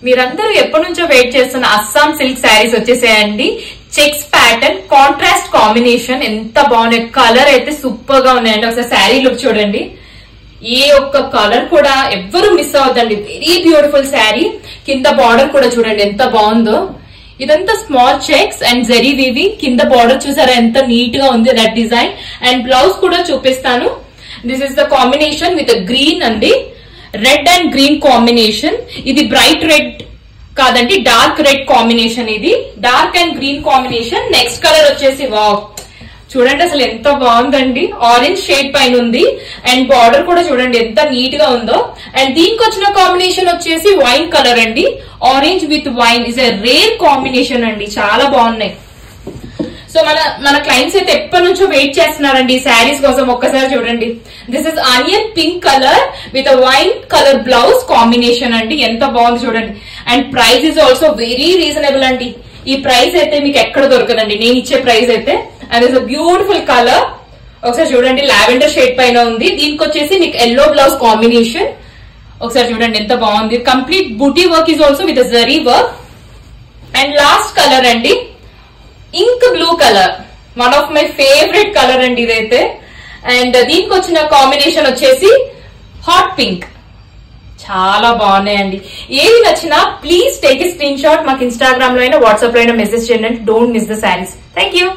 మీరందరూ ఎప్పటి నుంచో వెయిట్ చేస్తున్న అస్సాం సిల్క్ శారీస్ వచ్చేసాయండి. చెక్స్ ప్యాటర్న్, కాంట్రాస్ట్ కాంబినేషన్ ఎంత బాగున్నాయి. కలర్ అయితే సూపర్ గా ఉన్నాయండి. ఒకసారి శారీ లుక్ చూడండి. ఏ ఒక్క కలర్ కూడా ఎవ్వరు మిస్ అవ్వద్దండి. Very beautiful sari. కింద బార్డర్ కూడా చూడండి ఎంత బాగుందో. ఇదంతా small checks and zari weaving. కింద బార్డర్ చూసారా ఎంత నీట్ గా ఉంది దట్ డిజైన్. అండ్ బ్లౌజ్ కూడా చూపిస్తాను. This is the combination with green అండి. Red and green combination. ఇది బ్రైట్ రెడ్ కాదండి, డార్క్ రెడ్ కాంబినేషన్. ఇది dark and green combination. Next colour వచ్చేసి వావ్, చూడండి అసలు ఎంత బాగుందండి. ఆరెంజ్ షేడ్ పైన ఉంది. అండ్ బార్డర్ కూడా చూడండి ఎంత నీట్ గా ఉందో. అండ్ దీనికి వచ్చిన కాంబినేషన్ వచ్చేసి వైన్ కలర్ అండి. Orange with wine is a rare combination అండి. చాలా బాగున్నాయి. సో మన క్లయింట్స్ అయితే ఎప్పటి నుంచో వెయిట్ చేస్తున్నారండి ఈ శారీస్ కోసం. ఒక్కసారి చూడండి. This is onion pink colour with wine colour blouse combination అండి. ఎంత బాగుంది చూడండి. And price is also very reasonable అండి. ఈ ప్రైస్ అయితే మీకు ఎక్కడ దొరకదండి నేను ఇచ్చే ప్రైస్ అయితే. And is a beautiful colour. ఒకసారి చూడండి, లావెండర్ షేడ్ పైన ఉంది. దీనికి వచ్చేసి మీకు ఎల్లో బ్లౌజ్ కాంబినేషన్. ఒకసారి చూడండి ఎంత బాగుంది. Complete buti work is also with zari work. And last colour అండి, ink blue colour. One of my favourite colour అండి ఇదైతే. అండ్ దీనికి వచ్చిన కాంబినేషన్ వచ్చేసి హాట్ పింక్. చాలా బాగున్నాయండి. ఏది నచ్చినా please take a screen shot. మాకు ఇన్స్టాగ్రామ్ లో అయినా వాట్సాప్ లో అయినా మెసేజ్ చేయండి. Don't miss the saris. Thank you.